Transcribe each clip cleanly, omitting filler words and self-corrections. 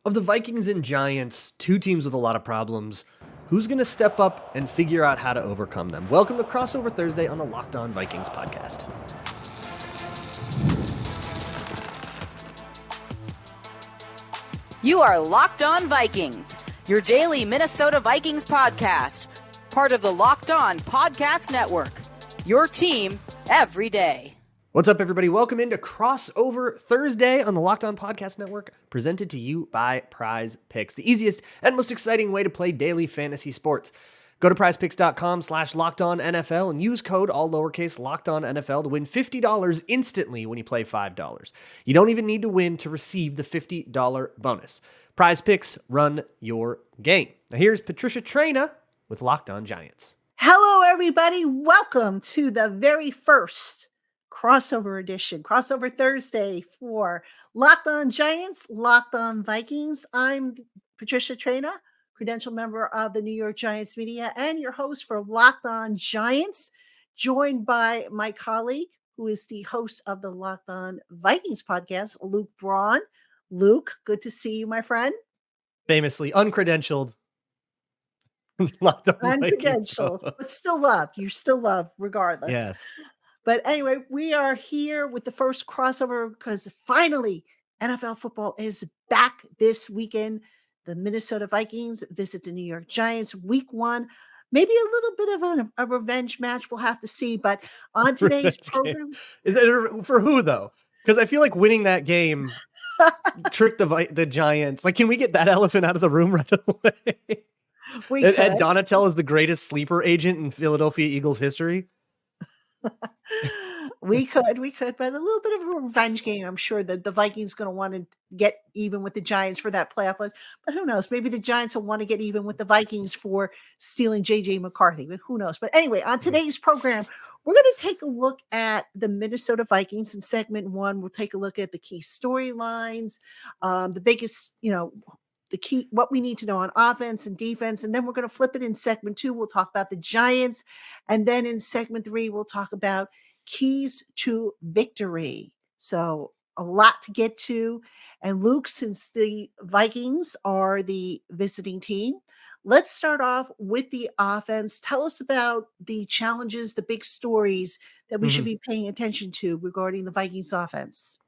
Of the Vikings and Giants, two teams with a lot of problems, who's going to step up and figure out how to overcome them? Welcome to Crossover Thursday on the Locked On Vikings podcast. You are Locked On Vikings, your daily Minnesota Vikings podcast, part of the Locked On Podcast Network, your team every day. What's up, everybody? Welcome into Crossover Thursday on the Locked On Podcast Network, presented to you by PrizePicks, the easiest and most exciting way to play daily fantasy sports. Go to prizepicks.com/LockedOnNFL and use code all lowercase LockedOnNFL to win $50 instantly when you play $5. You don't even need to win to receive the $50 bonus. PrizePicks, run your game. Now here's Patricia Traina with Locked On Giants. Hello, everybody. Welcome to the very first crossover edition, Crossover Thursday for Locked On Giants, Locked On Vikings. I'm Patricia Traina, credential member of the New York Giants media and your host for Locked On Giants, joined by my colleague, who is the host of the Locked On Vikings podcast, Luke Braun. Luke, good to see you, my friend. Famously uncredentialed. Locked On Vikings, Uncredentialed, but still loved. You're still loved regardless. Yes. But anyway, we are here with the first crossover because finally NFL football is back this weekend. The Minnesota Vikings visit the New York Giants week 1. Maybe a little bit of a revenge match. We'll have to see. But on today's program. Is it for who, though? Because I feel like winning that game tricked the Giants. Like, can we get that elephant out of the room right away? Ed Donatel is the greatest sleeper agent in Philadelphia Eagles history. We could, but a little bit of a revenge game. I'm sure that the Vikings going to want to get even with the Giants for that playoff. But who knows? Maybe the Giants will want to get even with the Vikings for stealing JJ McCarthy. But who knows? But anyway, on today's program, we're going to take a look at the Minnesota Vikings in segment 1. We'll take a look at the key storylines, the biggest, the key, what we need to know on offense and defense. And then we're going to flip it in segment 2. We'll talk about the Giants. And then in segment 3, we'll talk about keys to victory. So a lot to get to. And Luke, since the Vikings are the visiting team, let's start off with the offense. Tell us about the challenges, the big stories that we should be paying attention to regarding the Vikings offense.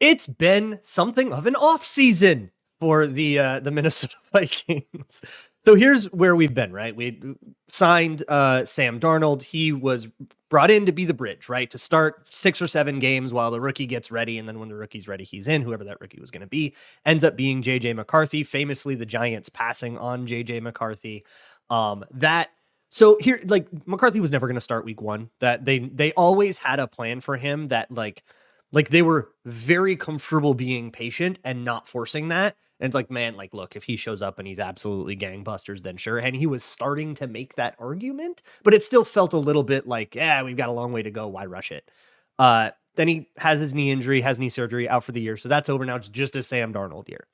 It's been something of an off season for the Minnesota Vikings. So here's where we've been, right? We signed Sam Darnold. He was brought in to be the bridge, right? To start 6 or 7 games while the rookie gets ready. And then when the rookie's ready, he's in. Whoever that rookie was going to be ends up being JJ McCarthy, famously the Giants passing on JJ McCarthy. So here, like, McCarthy was never going to start week 1. That they always had a plan for him that like they were very comfortable being patient and not forcing that. And it's like, man, like, look, if he shows up and he's absolutely gangbusters, then sure. And he was starting to make that argument, but it still felt a little bit like, yeah, we've got a long way to go. Why rush it? Then he has his knee injury, has knee surgery, out for the year. So that's over now. It's just a Sam Darnold year.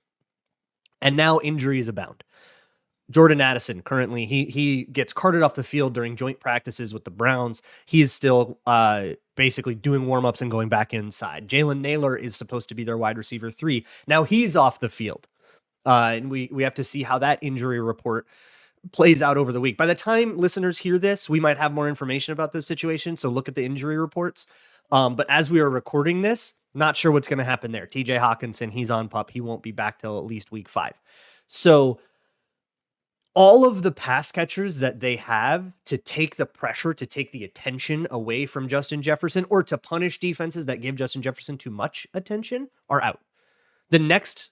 And now injuries abound. Jordan Addison, currently, he gets carted off the field during joint practices with the Browns. He's still basically doing warm-ups and going back inside. Jalen Naylor is supposed to be their wide receiver 3. Now he's off the field. And we have to see how that injury report plays out over the week. By the time listeners hear this, we might have more information about those situations. So look at the injury reports. But as we are recording this, not sure what's going to happen there. TJ Hawkinson, he's on PUP. He won't be back till at least week 5. So all of the pass catchers that they have to take the pressure, to take the attention away from Justin Jefferson, or to punish defenses that give Justin Jefferson too much attention, are out. The next,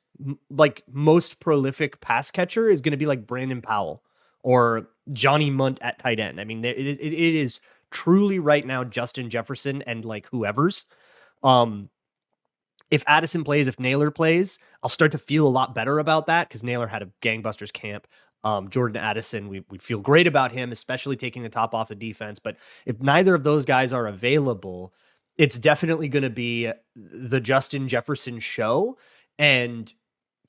like, most prolific pass catcher is going to be like Brandon Powell or Johnny Munt at tight end. I mean, it is truly right now Justin Jefferson and like whoever's. If Addison plays, if Naylor plays, I'll start to feel a lot better about that because Naylor had a gangbusters camp. Jordan Addison, we feel great about him, especially taking the top off the defense. But if neither of those guys are available, it's definitely going to be the Justin Jefferson show. And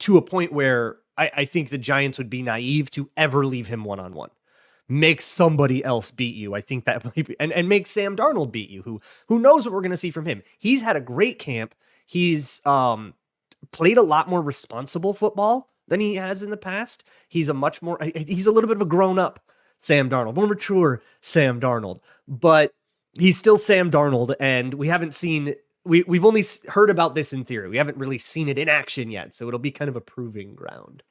to a point where I think the Giants would be naive to ever leave him one-on-one. Make somebody else beat you. I think that might be, and make Sam Darnold beat you, who knows what we're going to see from him. He's had a great camp. He's played a lot more responsible football than he has in the past. He's a little bit of a grown up Sam Darnold, more mature Sam Darnold, but he's still Sam Darnold. And we haven't seen, we've only heard about this in theory. We haven't really seen it in action yet. So it'll be kind of a proving ground.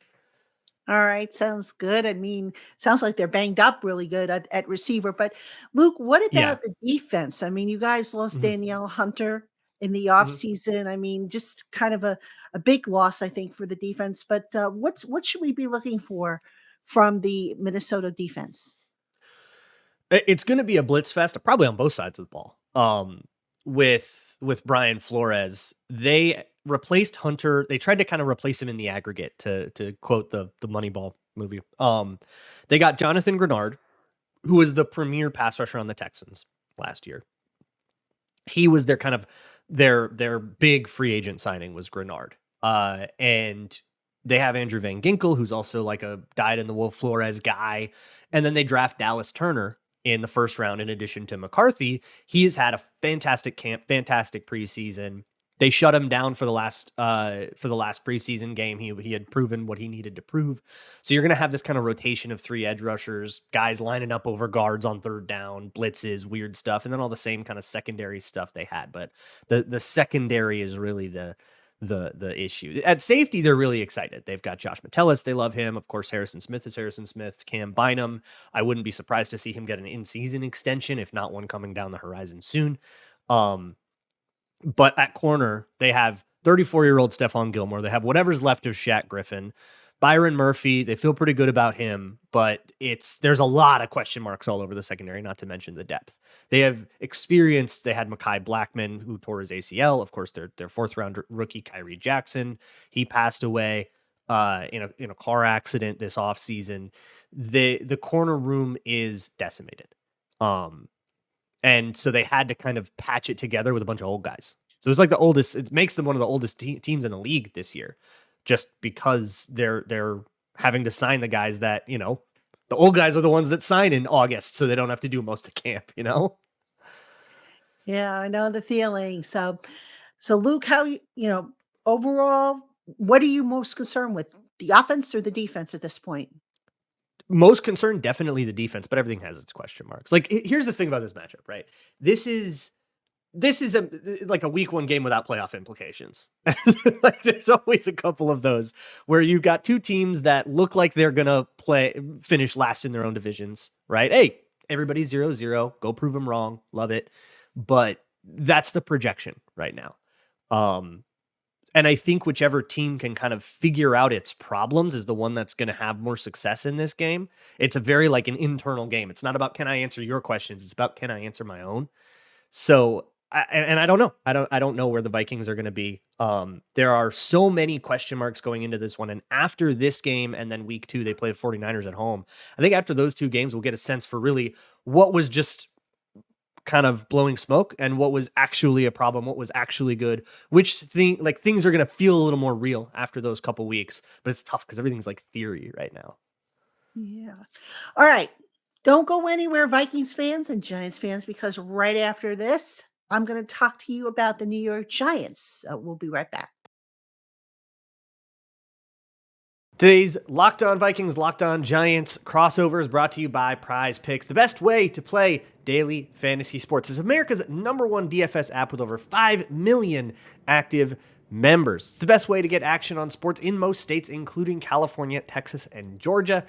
All right, sounds good. I mean, sounds like they're banged up really good at receiver. But Luke, what Yeah. about the defense? I mean, you guys lost Mhm. Danielle Hunter in the Mhm. offseason. I mean, just kind of a big loss, I think, for the defense. But what should we be looking for from the Minnesota defense? It's going to be a blitz fest, probably on both sides of the ball. With Brian Flores, they replaced Hunter. They tried to kind of replace him in the aggregate, to quote the Moneyball movie. They got Jonathan Grenard, who was the premier pass rusher on the Texans last year. He was their kind of their big free agent signing was Grenard. And they have Andrew Van Ginkel, who's also like a dyed in the wool Flores guy. And then they draft Dallas Turner in the first round, in addition to McCarthy. He has had a fantastic camp, fantastic preseason. They shut him down for the last preseason game. He had proven what he needed to prove. So you're going to have this kind of rotation of 3 edge rushers, guys lining up over guards on third down, blitzes, weird stuff, and then all the same kind of secondary stuff they had. But the secondary is really the issue. At safety, they're really excited. They've got Josh Metellus. They love him. Of course, Harrison Smith is Harrison Smith. Cam Bynum, I wouldn't be surprised to see him get an in-season extension, if not one coming down the horizon soon. But at corner, they have 34-year-old Stephon Gilmore. They have whatever's left of Shaq Griffin. Byron Murphy, they feel pretty good about him, but there's a lot of question marks all over the secondary, not to mention the depth. They have experience. They had Mekhi Blackman, who tore his ACL. Of course, their 4th-round rookie, Kyrie Jackson, he passed away in a car accident this offseason. The corner room is decimated. And so they had to kind of patch it together with a bunch of old guys. So it's like it makes them one of the oldest teams in the league this year, just because they're having to sign the guys that, the old guys are the ones that sign in August, so they don't have to do most of camp, Yeah, I know the feeling. So Luke, how overall, what are you most concerned with? The offense or the defense at this point? Most concerned, definitely the defense, but everything has its question marks. Like, here's the thing about this matchup, right? This is like a week 1 game without playoff implications. Like, there's always a couple of those where you've got 2 teams that look like they're gonna finish last in their own divisions, right? Hey, everybody's 0-0. Go prove them wrong. Love it. But that's the projection right now. And I think whichever team can kind of figure out its problems is the one that's going to have more success in this game. It's a very like an internal game. It's not about, can I answer your questions? It's about, can I answer my own? So, I don't know. I don't know where the Vikings are going to be. There are so many question marks going into this one. And after this game and then week 2, they play the 49ers at home. I think after those 2 games, we'll get a sense for really what was just kind of blowing smoke and what was actually a problem, what was actually good, things are going to feel a little more real after those couple weeks. But it's tough because everything's like theory right now. Yeah. All right. Don't go anywhere, Vikings fans and Giants fans, because right after this, I'm going to talk to you about the New York Giants. We'll be right back. Today's Locked On Vikings, Locked On Giants crossover is brought to you by PrizePicks, the best way to play daily fantasy sports. It's America's #1 DFS app with over 5 million active members. It's the best way to get action on sports in most states, including California, Texas, and Georgia.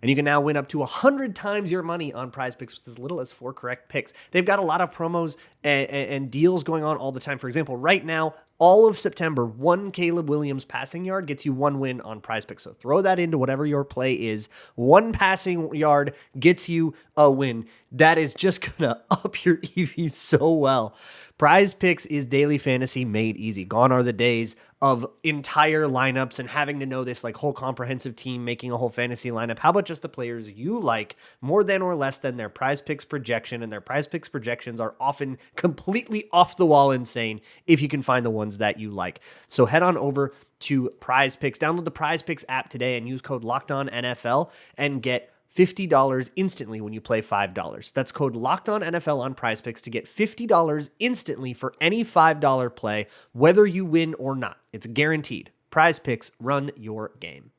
And you can now win up to 100 times your money on PrizePicks with as little as 4 correct picks. They've got a lot of promos and deals going on all the time. For example, right now, all of September, 1 Caleb Williams passing yard gets you 1 win on PrizePicks. So throw that into whatever your play is. 1 passing yard gets you a win. That is just going to up your EV so well. PrizePicks is daily fantasy made easy. Gone are the days of entire lineups and having to know this like whole comprehensive team making a whole fantasy lineup. How about just the players you like more than or less than their PrizePicks projection? And their PrizePicks projections are often completely off the wall insane if you can find the ones that you like. So head on over to PrizePicks, download the PrizePicks app today and use code LOCKEDONNFL and get $50 instantly when you play $5. That's code LOCKEDONNFL on PrizePicks to get $50 instantly for any $5 play, whether you win or not. It's guaranteed. PrizePicks, run your game.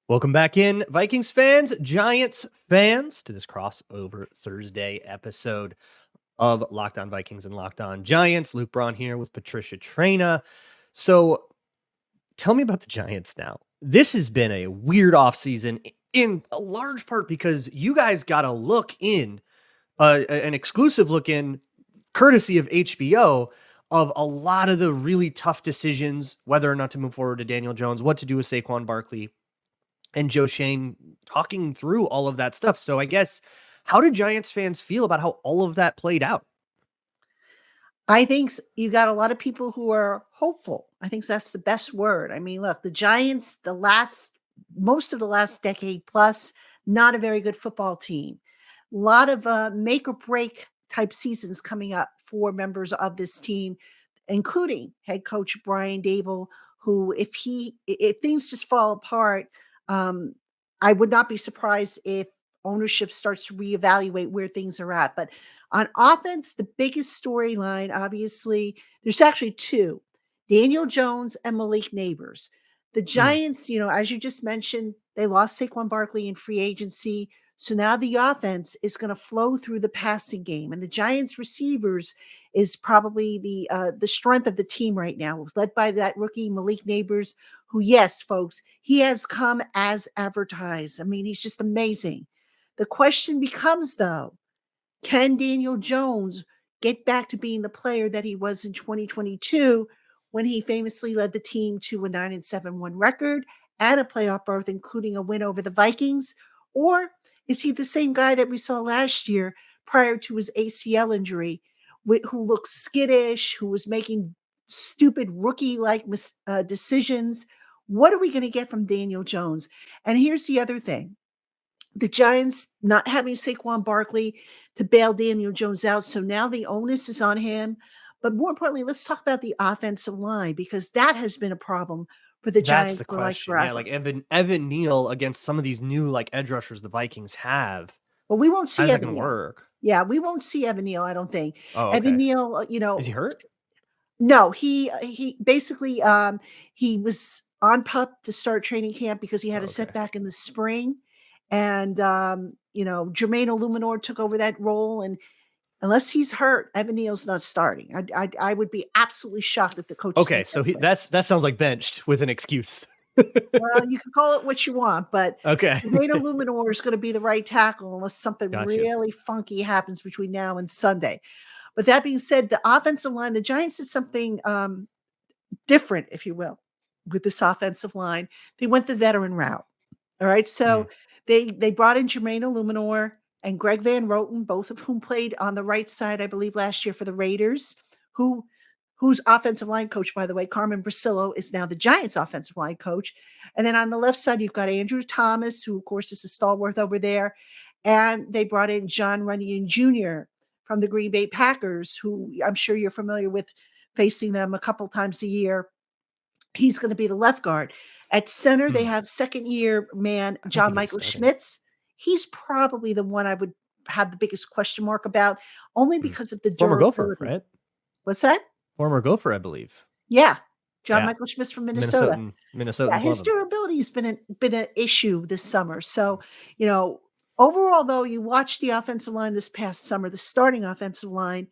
Welcome back in, Vikings fans, Giants fans, to this crossover Thursday episode of Locked On Vikings and Locked On Giants. Luke Braun here with Patricia Traina. So tell me about the Giants now. This has been a weird offseason in a large part because you guys got a look in, an exclusive look in, courtesy of HBO, of a lot of the really tough decisions, whether or not to move forward to Daniel Jones, what to do with Saquon Barkley, and Joe Shane talking through all of that stuff. So I guess, how did Giants fans feel about how all of that played out? I think you got a lot of people who are hopeful. I think that's the best word. I mean, look, the Giants, most of the last decade plus, not a very good football team. A lot of make or break type seasons coming up for members of this team, including head coach Brian Dable, who if things just fall apart, I would not be surprised if ownership starts to reevaluate where things are at. But on offense, the biggest storyline, obviously, there's actually two: Daniel Jones and Malik Neighbors. The Giants, as you just mentioned, they lost Saquon Barkley in free agency. So now the offense is going to flow through the passing game. And the Giants receivers is probably the strength of the team right now, led by that rookie Malik Neighbors, who, yes, folks, he has come as advertised. I mean, he's just amazing. The question becomes, though, can Daniel Jones get back to being the player that he was in 2022 when he famously led the team to a 9-7-1 record and a playoff berth, including a win over the Vikings? Or is he the same guy that we saw last year prior to his ACL injury, who looked skittish, who was making stupid rookie-like decisions? What are we going to get from Daniel Jones? And here's the other thing. The Giants not having Saquon Barkley to bail Daniel Jones out. So now the onus is on him. But more importantly, let's talk about the offensive line, because that has been a problem for the Giants. That's the question. Yeah, like Evan Neal against some of these new edge rushers the Vikings have. Well, we won't see How's that Evan going to Neal. work? Yeah, we won't see Evan Neal, I don't think. Oh, okay. Evan Neal, is he hurt? No, he basically he was on PUP to start training camp because he had a setback in the spring. And, Jermaine Illuminor took over that role. And unless he's hurt, Evan Neal's not starting. I would be absolutely shocked if the coach. Okay, so that sounds like benched with an excuse. Well, you can call it what you want, but okay, Jermaine Illuminor is going to be the right tackle unless something really funky happens between now and Sunday. But that being said, the offensive line, the Giants did something different, if you will, with this offensive line. They went the veteran route. All right, so they brought in Jermaine Illuminor and Greg Van Roten, both of whom played on the right side, I believe, last year for the Raiders, whose offensive line coach, by the way, Carmen Brasillo, is now the Giants offensive line coach. And then on the left side, you've got Andrew Thomas, who, of course, is a stalwart over there. And they brought in John Runyon Jr. from the Green Bay Packers, who I'm sure you're familiar with, facing them a couple times a year. He's going to be the left guard. At center, they have second-year man John Michael Schmitz. He's probably the one I would have the biggest question mark about, only because of the durability. Former Gopher, right? What's that? Former Gopher, I believe. Yeah. John Michael Schmitz from Minnesota. Minnesota. Yeah, his durability has been an issue this summer. So, overall, though, you watch the offensive line this past summer, the starting offensive line,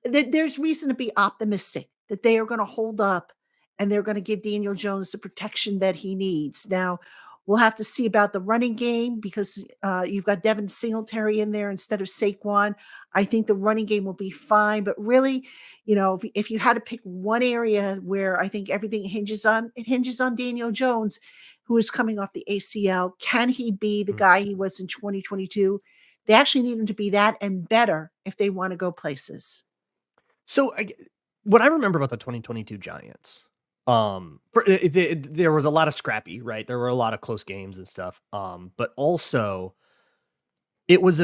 there's reason to be optimistic that they are going to hold up and they're going to give Daniel Jones the protection that he needs. Now, we'll have to see about the running game because you've got Devin Singletary in there instead of Saquon. I think the running game will be fine. But really, if you had to pick one area where I think everything hinges on Daniel Jones, who is coming off the ACL. Can he be the guy he was in 2022? They actually need him to be that and better if they want to go places. So what I remember about the 2022 Giants, there was a lot of scrappy, right? There were a lot of close games and stuff. But also it was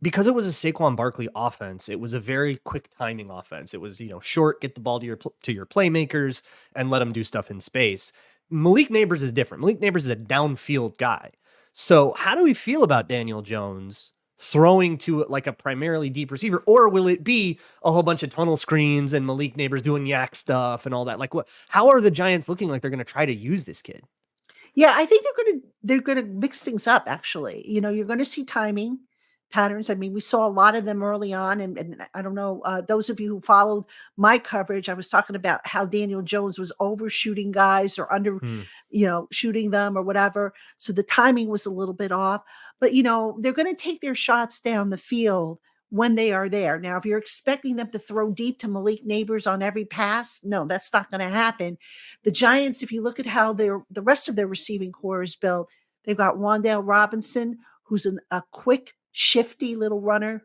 because it was a Saquon Barkley offense, it was a very quick timing offense. It was, short, get the ball to your playmakers and let them do stuff in space. Malik Neighbors is different. Malik Neighbors is a downfield guy. So how do we feel about Daniel Jones throwing to like a primarily deep receiver, or will it be a whole bunch of tunnel screens and Malik Neighbors doing yak stuff and all that? Like, what? How are the Giants looking like they're going to try to use this kid? Yeah, I think they're gonna mix things up. Actually, you're going to see timing patterns. I mean, we saw a lot of them early on, and I don't know, those of you who followed my coverage, I was talking about how Daniel Jones was overshooting guys or under, Hmm. shooting them or whatever. So the timing was a little bit off, but they're going to take their shots down the field when they are there. Now, if you're expecting them to throw deep to Malik Neighbors on every pass, no, that's not going to happen. The Giants, if you look at how the rest of their receiving core is built, they've got Wan'Dale Robinson, who's a quick, shifty little runner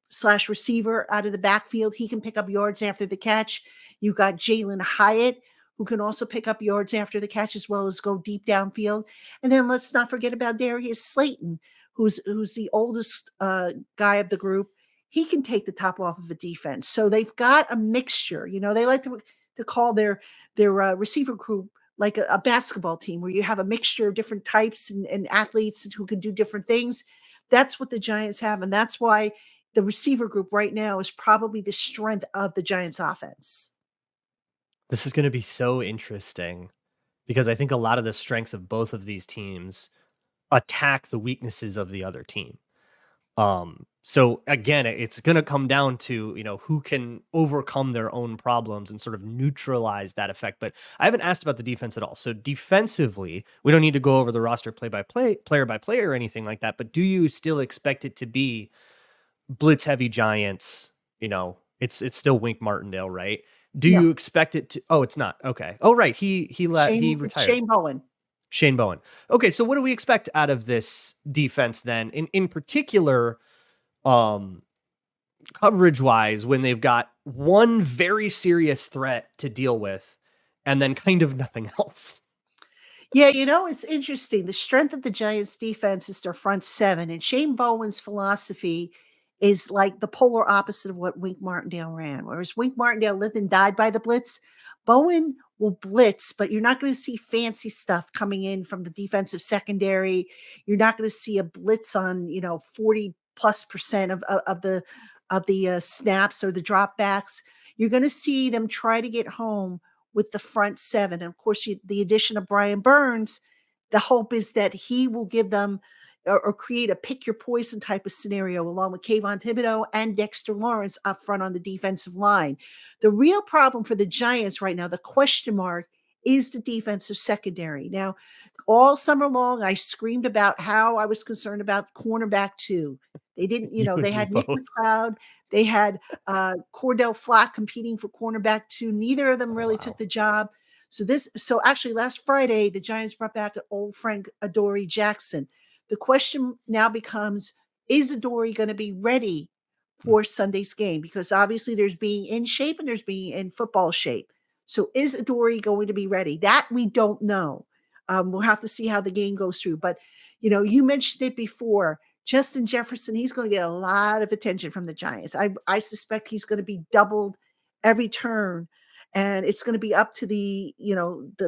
slash receiver out of the backfield. He can pick up yards after the catch. You've got Jalen Hyatt, who can also pick up yards after the catch as well as go deep downfield. And then let's not forget about Darius Slayton, who's the oldest guy of the group. He can take the top off of a defense. So they've got a mixture. They like to call their receiver group like a basketball team, where you have a mixture of different types and athletes who can do different things. That's what the Giants have. And that's why the receiver group right now is probably the strength of the Giants offense. This is going to be so interesting because I think a lot of the strengths of both of these teams attack the weaknesses of the other team. So again, it's going to come down to, who can overcome their own problems and sort of neutralize that effect. But I haven't asked about the defense at all. So defensively, we don't need to go over the roster player by player or anything like that. But do you still expect it to be blitz heavy Giants? It's still Wink Martindale, right? Do No. you expect it to? Oh, it's not. Okay. Oh, right. He retired. Shane Bowen. Okay, so what do we expect out of this defense then? In particular, coverage wise, when they've got one very serious threat to deal with, and then kind of nothing else. Yeah, it's interesting. The strength of the Giants defense is their front seven, and Shane Bowen's philosophy is like the polar opposite of what Wink Martindale ran. Whereas Wink Martindale lived and died by the blitz, Bowen will blitz, but you're not going to see fancy stuff coming in from the defensive secondary. You're not going to see a blitz on 40+% of the snaps or the dropbacks. You're going to see them try to get home with the front seven. And of course, the addition of Brian Burns, the hope is that he will give them or create a pick your poison type of scenario along with Kayvon Thibodeau and Dexter Lawrence up front on the defensive line. The real problem for the Giants right now, the question mark, is the defensive secondary. Now, all summer long, I screamed about how I was concerned about cornerback 2. They didn't, they had Nick McLeod, they had Cordell Flott competing for cornerback 2. Neither of them really took the job. So actually last Friday, the Giants brought back an old friend, Adoree Jackson. The question now becomes, is Adoree going to be ready for Sunday's game? Because obviously there's being in shape and there's being in football shape. So is Adoree going to be ready? That we don't know. We'll have to see how the game goes through. But, you mentioned it before. Justin Jefferson, he's going to get a lot of attention from the Giants. I suspect he's going to be doubled every turn. And it's going to be up to the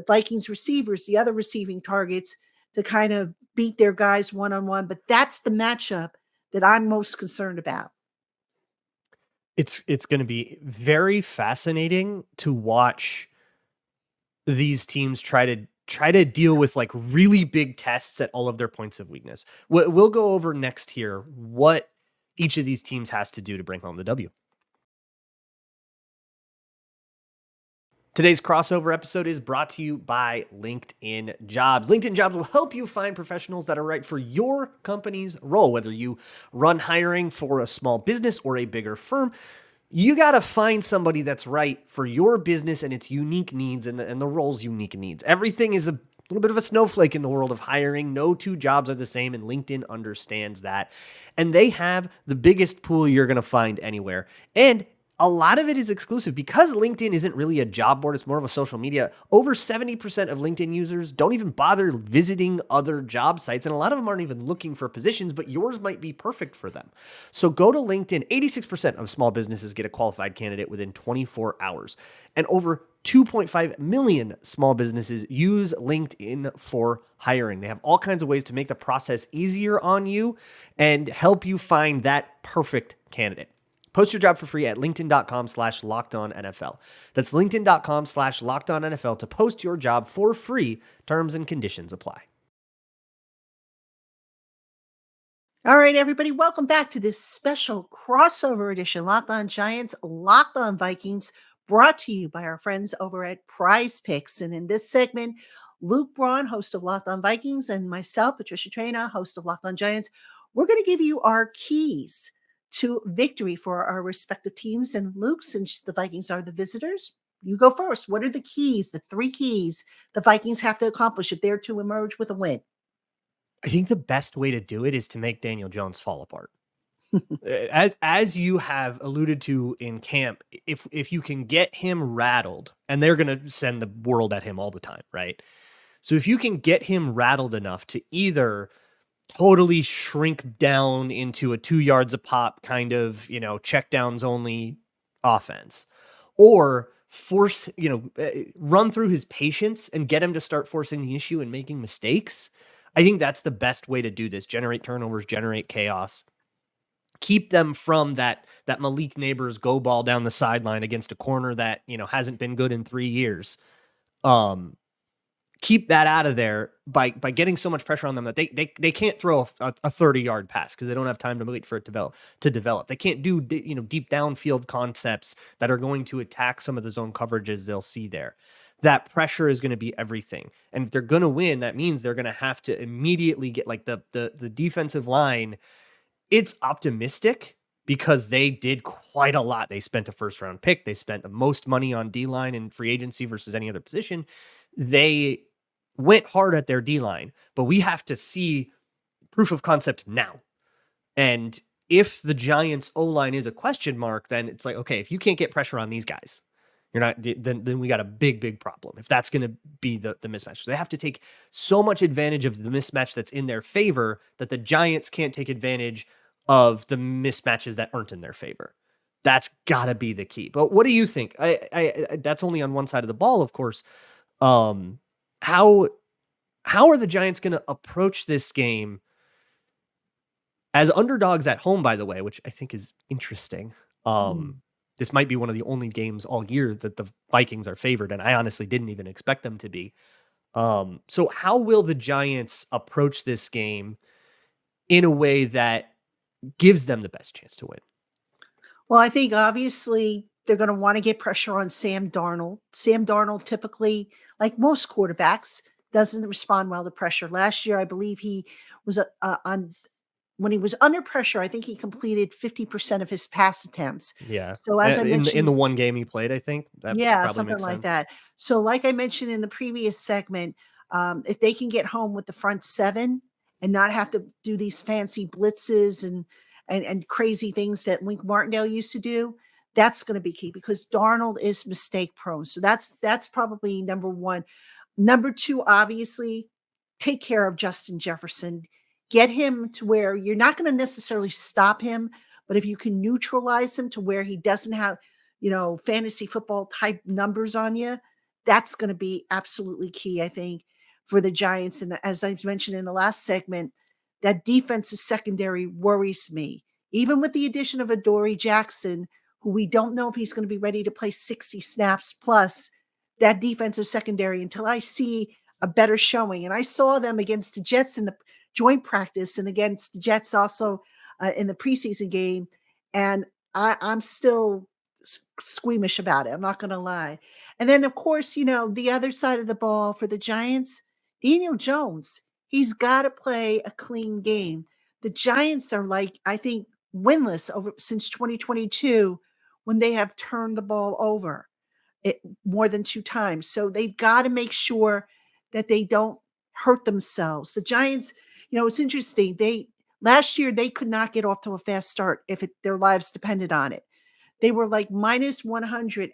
Vikings receivers, the other receiving targets, to kind of beat their guys one-on-one. But that's the matchup that I'm most concerned about. It's going to be very fascinating to watch these teams try to deal with like really big tests at all of their points of weakness. We'll go over next here what each of these teams has to do to bring home the W. Today's crossover episode is brought to you by LinkedIn Jobs. LinkedIn Jobs will help you find professionals that are right for your company's role. Whether you run hiring for a small business or a bigger firm, you got to find somebody that's right for your business and its unique needs and the role's unique needs. Everything is a little bit of a snowflake in the world of hiring. No two jobs are the same, and LinkedIn understands that. And they have the biggest pool you're going to find anywhere. And a lot of it is exclusive because LinkedIn isn't really a job board. It's more of a social media. Over 70% of LinkedIn users don't even bother visiting other job sites. And a lot of them aren't even looking for positions, but yours might be perfect for them. So go to LinkedIn. 86% of small businesses get a qualified candidate within 24 hours. And over 2.5 million small businesses use LinkedIn for hiring. They have all kinds of ways to make the process easier on you and help you find that perfect candidate. Post your job for free at linkedin.com/lockedonnfl. That's linkedin.com/lockedonnfl to post your job for free. Terms and conditions apply. All right, everybody, welcome back to this special crossover edition, Locked On Giants, Locked On Vikings, brought to you by our friends over at PrizePicks. And in this segment, Luke Braun, host of Locked On Vikings, and myself, Patricia Traina, host of Locked On Giants, we're going to give you our keys to victory for our respective teams. And Luke, since the Vikings are the visitors, you go first. What are the keys, the 3 keys the Vikings have to accomplish if they're to emerge with a win? I think the best way to do it is to make Daniel Jones fall apart. As you have alluded to in camp, if you can get him rattled, and they're going to send the world at him all the time, right? So if you can get him rattled enough to either totally shrink down into a 2 yards a pop kind of, check downs only offense, or force, run through his patience and get him to start forcing the issue and making mistakes, I think that's the best way to do this. Generate turnovers, generate chaos. Keep them from that Malik Neighbors go ball down the sideline against a corner that, hasn't been good in 3 years. Keep that out of there by getting so much pressure on them that they can't throw a 30-yard pass because they don't have time to wait for it to develop. They can't do deep downfield concepts that are going to attack some of the zone coverages they'll see there. That pressure is going to be everything. And if they're going to win, that means they're going to have to immediately get like the defensive line. It's optimistic because they did quite a lot. They spent a first round pick. They spent the most money on D-line in free agency versus any other position. They went hard at their D-line, but we have to see proof of concept now. And if the Giants O-line is a question mark, then it's like, okay, if you can't get pressure on these guys, then we got a big problem. If that's going to be the mismatch, so they have to take so much advantage of the mismatch that's in their favor that the Giants can't take advantage of the mismatches that aren't in their favor. That's got to be the key. But what do you think? I that's only on one side of the ball, of course. How are the Giants going to approach this game as underdogs at home, by the way, which I think is interesting. This might be one of the only games all year that the Vikings are favored, and I honestly didn't even expect them to be. So how will the Giants approach this game in a way that gives them the best chance to win? Well, I think obviously they're going to want to get pressure on Sam Darnold. Sam Darnold typically, like most quarterbacks, doesn't respond well to pressure. Last year, I believe he was when he was under pressure, I think he completed 50% of his pass attempts. Yeah. So as I In mentioned, the one game he played, I think that yeah, probably something makes like sense. that. So like I mentioned in the previous segment, if they can get home with the front 7 and not have to do these fancy blitzes and crazy things that Wink Martindale used to do, that's going to be key because Darnold is mistake prone. So that's probably number 1. Number 2, obviously, take care of Justin Jefferson. Get him to where you're not going to necessarily stop him, but if you can neutralize him to where he doesn't have, fantasy football type numbers on you, that's going to be absolutely key, I think, for the Giants. And as I mentioned in the last segment, that defensive secondary worries me. Even with the addition of Adoree Jackson, who we don't know if he's going to be ready to play 60 snaps plus, that defensive secondary until I see a better showing. And I saw them against the Jets in the joint practice and against the Jets also in the preseason game. And I'm still squeamish about it. I'm not going to lie. And then, of course, the other side of the ball for the Giants, Daniel Jones, he's got to play a clean game. The Giants are I think, winless since 2022 when they have turned the ball over more than 2 times. So they've got to make sure that they don't hurt themselves. The Giants, it's interesting. Last year they could not get off to a fast start if their lives depended on it. They were like minus 100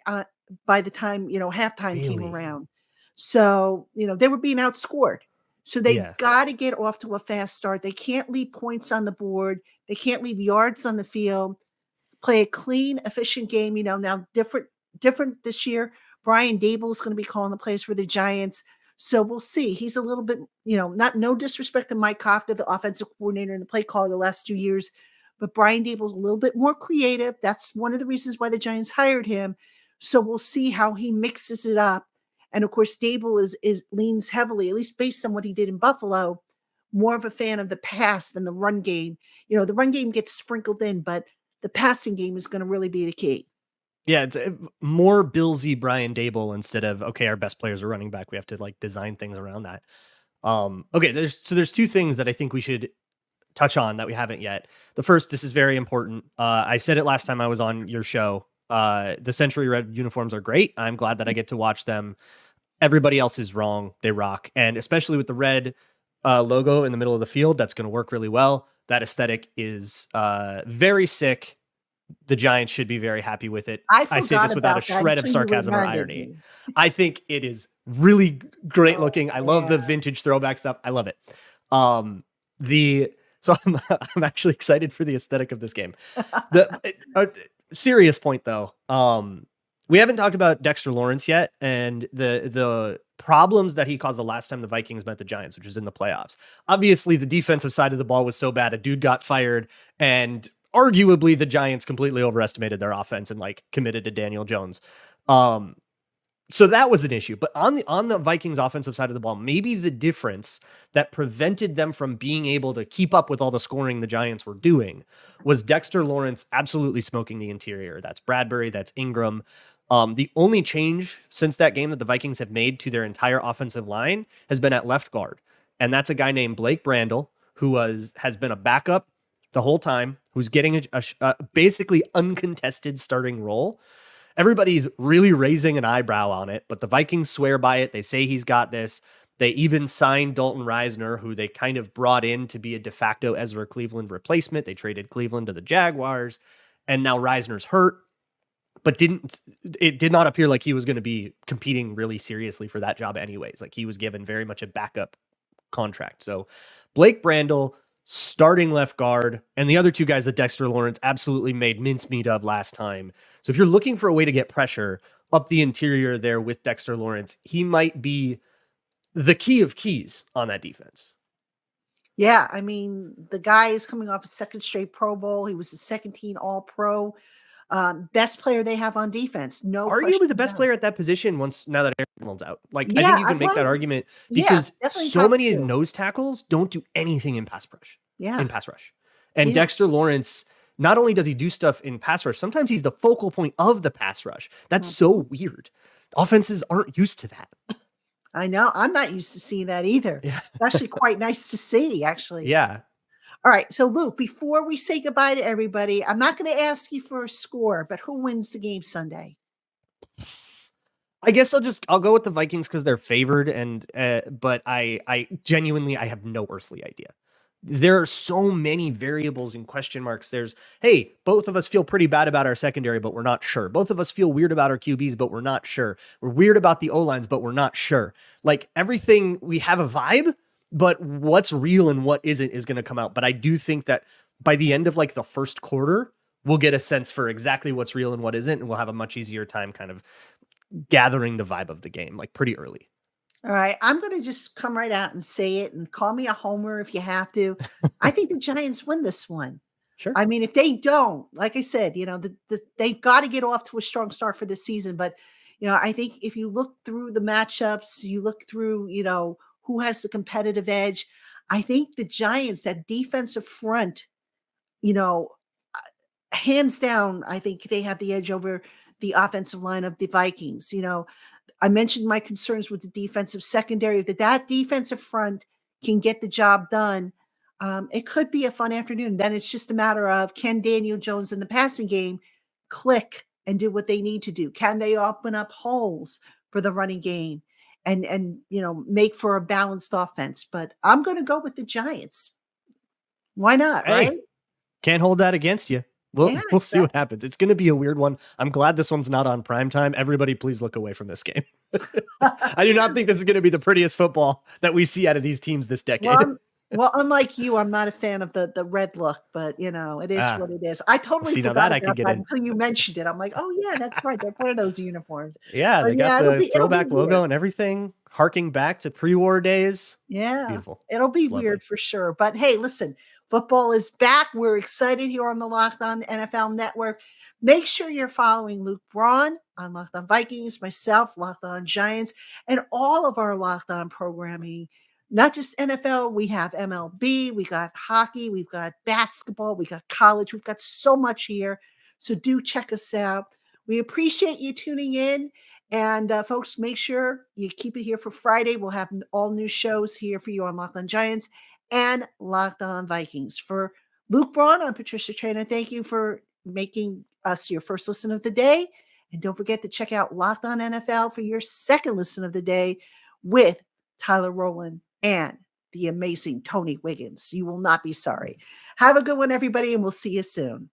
by the time, halftime came Really? around. So, they were being outscored. So they got to get off to a fast start. They can't leave points on the board. They can't leave yards on the field. Play a clean, efficient game. Now different this year. Brian Dable is going to be calling the plays for the Giants. So we'll see. He's a little bit, no disrespect to Mike Kafka, the offensive coordinator and the play caller the last 2 years, but Brian Dable's a little bit more creative. That's one of the reasons why the Giants hired him. So we'll see how he mixes it up. And of course, Dable leans heavily, at least based on what he did in Buffalo, more of a fan of the pass than the run game. The run game gets sprinkled in, but the passing game is going to really be the key. Yeah, it's more Billsy Brian Dable instead of, okay, our best players are running back. We have to like design things around that. Okay, there's two things that I think we should touch on that we haven't yet. The first, this is very important. I said it last time I was on your show. The Century Red uniforms are great. I'm glad that I get to watch them. Everybody else is wrong. They rock. And especially with the red logo in the middle of the field, that's going to work really well. That aesthetic is very sick. The Giants should be very happy with it. I say this without a shred of sarcasm or irony. I think it is really great looking. I love the vintage throwback stuff. I love it. So I'm actually excited for the aesthetic of this game. Serious point though. We haven't talked about Dexter Lawrence yet, and the problems that he caused the last time the Vikings met the Giants, which was in the playoffs. Obviously, the defensive side of the ball was so bad, a dude got fired, and arguably the Giants completely overestimated their offense and like committed to Daniel Jones. So that was an issue. But on the Vikings offensive side of the ball, maybe the difference that prevented them from being able to keep up with all the scoring the Giants were doing was Dexter Lawrence absolutely smoking the interior. That's Bradbury, that's Ingram. The only change since that game that the Vikings have made to their entire offensive line has been at left guard. And that's a guy named Blake Brandel, who has been a backup the whole time, who's getting a basically uncontested starting role. Everybody's really raising an eyebrow on it, but the Vikings swear by it. They say he's got this. They even signed Dalton Reisner, who they kind of brought in to be a de facto Ezra Cleveland replacement. They traded Cleveland to the Jaguars, and now Reisner's hurt, but it did not appear like he was going to be competing really seriously for that job anyways. Like he was given very much a backup contract. So Blake Brandel, starting left guard, and the other two guys that Dexter Lawrence absolutely made mincemeat of last time. So if you're looking for a way to get pressure up the interior there with Dexter Lawrence, he might be the key of keys on that defense. Yeah, I mean, the guy is coming off a second straight Pro Bowl. He was a second team All-Pro. Best player they have on defense. No, arguably the best player at that position now that Aaron Donald's out. Like, I think you can make that argument because so many nose tackles don't do anything in pass rush. In pass rush. And Dexter Lawrence, not only does he do stuff in pass rush, sometimes he's the focal point of the pass rush. That's so weird. Offenses aren't used to that. I know. I'm not used to seeing that either. Yeah. It's actually quite nice to see, actually. Yeah. All right. So, Luke, before we say goodbye to everybody, I'm not going to ask you for a score, but who wins the game Sunday? I guess I'll go with the Vikings because they're favored, but I genuinely have no earthly idea. There are so many variables and question marks. There's, hey, both of us feel pretty bad about our secondary, but we're not sure. Both of us feel weird about our QBs, but we're not sure. We're weird about the O-lines, but we're not sure. Like everything, we have a vibe, but what's real and what isn't is going to come out. But I do think that by the end of like the first quarter, we'll get a sense for exactly what's real and what isn't, and we'll have a much easier time kind of gathering the vibe of the game, like pretty early. All right. I'm going to just come right out and say it and call me a homer if you have to. I think the Giants win this one. Sure. I mean, if they don't, like I said, they've got to get off to a strong start for this season. But, I think if you look through the matchups, you look through, who has the competitive edge, I think the Giants, that defensive front, hands down, I think they have the edge over the offensive line of the Vikings. I mentioned my concerns with the defensive secondary. That defensive front can get the job done. It could be a fun afternoon. Then it's just a matter of, can Daniel Jones in the passing game click and do what they need to do? Can they open up holes for the running game and make for a balanced offense? But I'm going to go with the Giants. Why not? Hey, right? Can't hold that against you. We'll see what happens. It's going to be a weird one. I'm glad this one's not on primetime. Everybody, please look away from this game. I do not think this is going to be the prettiest football that we see out of these teams this decade. Well, Well, unlike you, I'm not a fan of the red look, but, it is Ah, what it is. I totally see, now forgot that I could about get that in. until you mentioned it. I'm like, "Oh, yeah, that's right. They're part of those uniforms." Yeah, But, they got yeah, it'll the be throwback weird. logo and everything, harking back to pre-war days. Yeah, Beautiful. it'll be It's lovely. weird for sure. But hey, listen, football is back. We're excited here on the Locked On NFL Network. Make sure you're following Luke Braun on Locked On Vikings, myself, Locked On Giants, and all of our Locked On programming. Not just NFL, we have MLB, we got hockey, we've got basketball, we got college, we've got so much here. So do check us out. We appreciate you tuning in. And folks, make sure you keep it here for Friday. We'll have all new shows here for you on Locked On Giants and Locked On Vikings. For Luke Braun, I'm Patricia Traina. Thank you for making us your first listen of the day. And don't forget to check out Locked On NFL for your second listen of the day with Tyler Rowland and the amazing Tony Wiggins. You will not be sorry. Have a good one, everybody, and we'll see you soon.